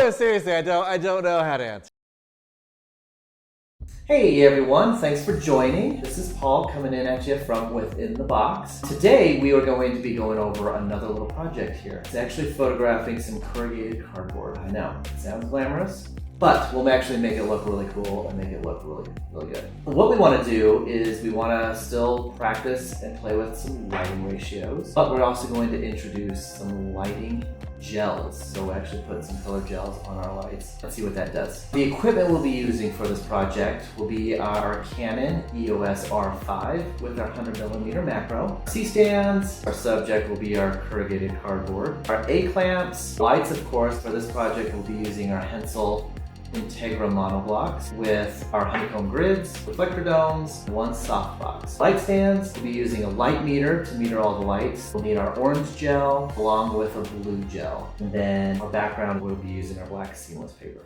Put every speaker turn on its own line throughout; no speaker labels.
No, seriously, I don't know how to answer.
Hey everyone, thanks for joining. This is Paul coming in at you from Within the Box. Today we are going to be going over another little project here. It's actually photographing some corrugated cardboard. I know, it sounds glamorous, but we'll actually make it look really cool and make it look really good. What we want to do is we want to still practice and play with some lighting ratios, but we're also going to introduce some lighting gels. So we'll actually put some color gels on our lights. Let's see what that does. The equipment we'll be using for this project will be our Canon EOS R5 with our 100mm macro. C-stands, our subject will be our corrugated cardboard. Our A-clamps, lights of course, for this project we'll be using our Hensel Integra monoblocks with our honeycomb grids, reflector domes, and one softbox. Light stands, we'll be using a light meter to meter all the lights. We'll need our orange gel along with a blue gel. And then our background, we'll be using our black seamless paper.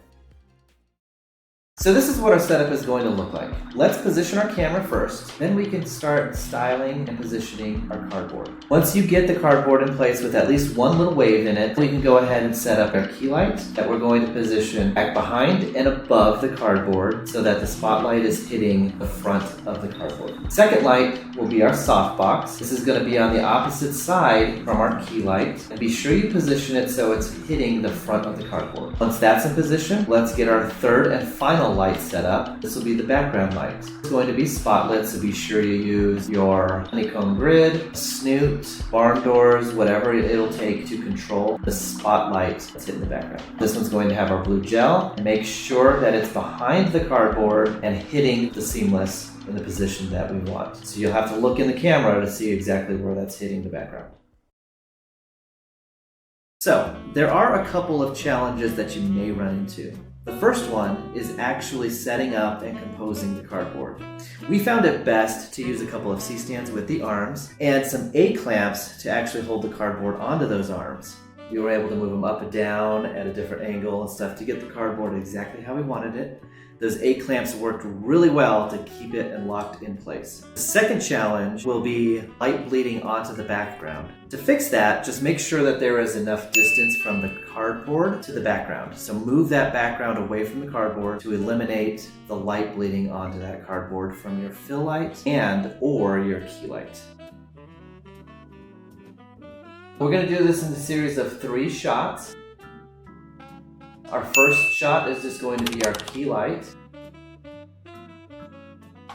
So this is what our setup is going to look like. Let's position our camera first, then we can start styling and positioning our cardboard. Once you get the cardboard in place with at least one little wave in it, we can go ahead and set up our key light that we're going to position back behind and above the cardboard so that the spotlight is hitting the front of the cardboard. Second light will be our softbox. This is going to be on the opposite side from our key light, and be sure you position it so it's hitting the front of the cardboard. Once that's in position, let's get our third and final light set up. This will be the background light. It's going to be spotlit, so be sure you use your honeycomb grid, snoot, barn doors, whatever it'll take to control the spotlight that's hitting the background. This one's going to have our blue gel, and make sure that it's behind the cardboard and hitting the seamless in the position that we want. So you'll have to look in the camera to see exactly where that's hitting the background. So there are a couple of challenges that you may run into. The first one is actually setting up and composing the cardboard. We found it best to use a couple of C-stands with the arms and some A-clamps to actually hold the cardboard onto those arms. We were able to move them up and down at a different angle and stuff to get the cardboard exactly how we wanted it. Those A-clamps worked really well to keep it and locked in place. The second challenge will be light bleeding onto the background. To fix that, just make sure that there is enough distance from the cardboard to the background. So move that background away from the cardboard to eliminate the light bleeding onto that cardboard from your fill light and or your key light. We're going to do this in a series of 3 shots. Our first shot is just going to be our key light.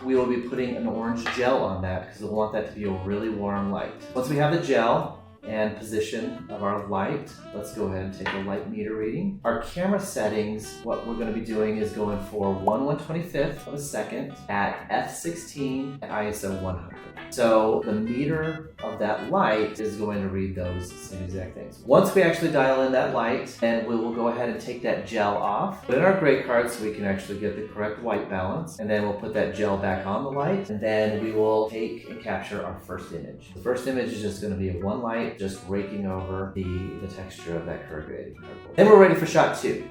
We will be putting an orange gel on that because we want that to be a really warm light. Once we have the gel and position of our light, let's go ahead and take a light meter reading. Our camera settings, what we're going to be doing is going for 1/125th of a second at f16 at ISO 100. So the meter of that light is going to read those same exact things. Once we actually dial in that light, then we will go ahead and take that gel off, put in our gray card so we can actually get the correct white balance, and then we'll put that gel back on the light, and then we will take and capture our first image. The first image is just going to be a one light just raking over the texture of that corrugated cardboard. Then we're ready for shot 2.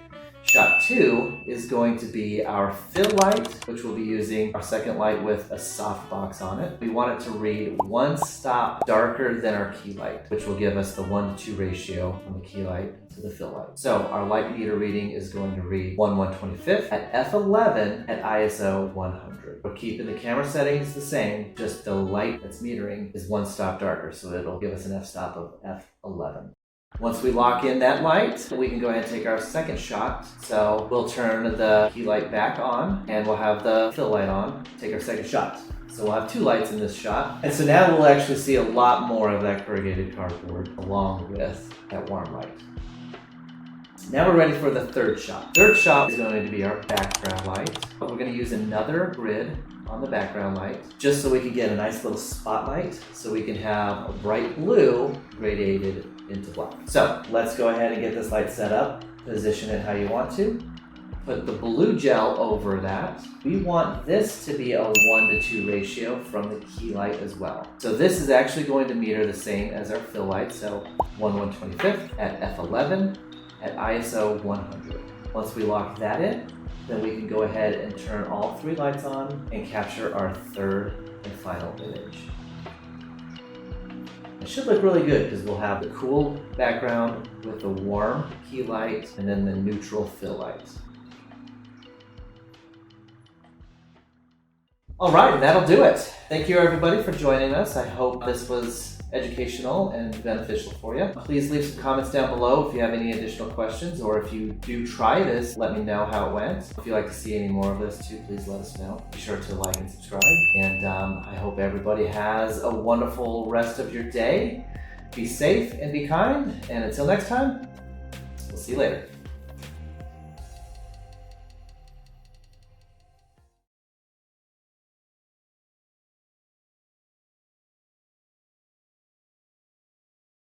Shot 2 is going to be our fill light, which we'll be using our second light with a softbox on it. We want it to read 1 stop darker than our key light, which will give us the 1:2 ratio from the key light to the fill light. So our light meter reading is going to read 1/125th at f11 at ISO 100. We're keeping the camera settings the same, just the light that's metering is 1 stop darker, so it'll give us an f-stop of f11. Once we lock in that light, we can go ahead and take our second shot. So we'll turn the key light back on and we'll have the fill light on, take our second shot. So we'll have 2 lights in this shot. And so now we'll actually see a lot more of that corrugated cardboard along with that warm light. Now we're ready for the third shot. Third shot is going to be our background light. But we're going to use another grid on the background light just so we can get a nice little spotlight so we can have a bright blue gradated into black. So let's go ahead and get this light set up. Position it how you want to. Put the blue gel over that. We want this to be a 1:2 ratio from the key light as well. So this is actually going to meter the same as our fill light. So 1/125th at f11 at ISO 100. Once we lock that in, then we can go ahead and turn all 3 lights on and capture our third and final image. It should look really good because we'll have the cool background with the warm key light and then the neutral fill light. All right, that'll do it. Thank you everybody for joining us. I hope this was educational and beneficial for you. Please leave some comments down below if you have any additional questions, or if you do try this, let me know how it went. If you'd like to see any more of this too, please let us know. Be sure to like and subscribe. And I hope everybody has a wonderful rest of your day. Be safe and be kind. And until next time, we'll see you later.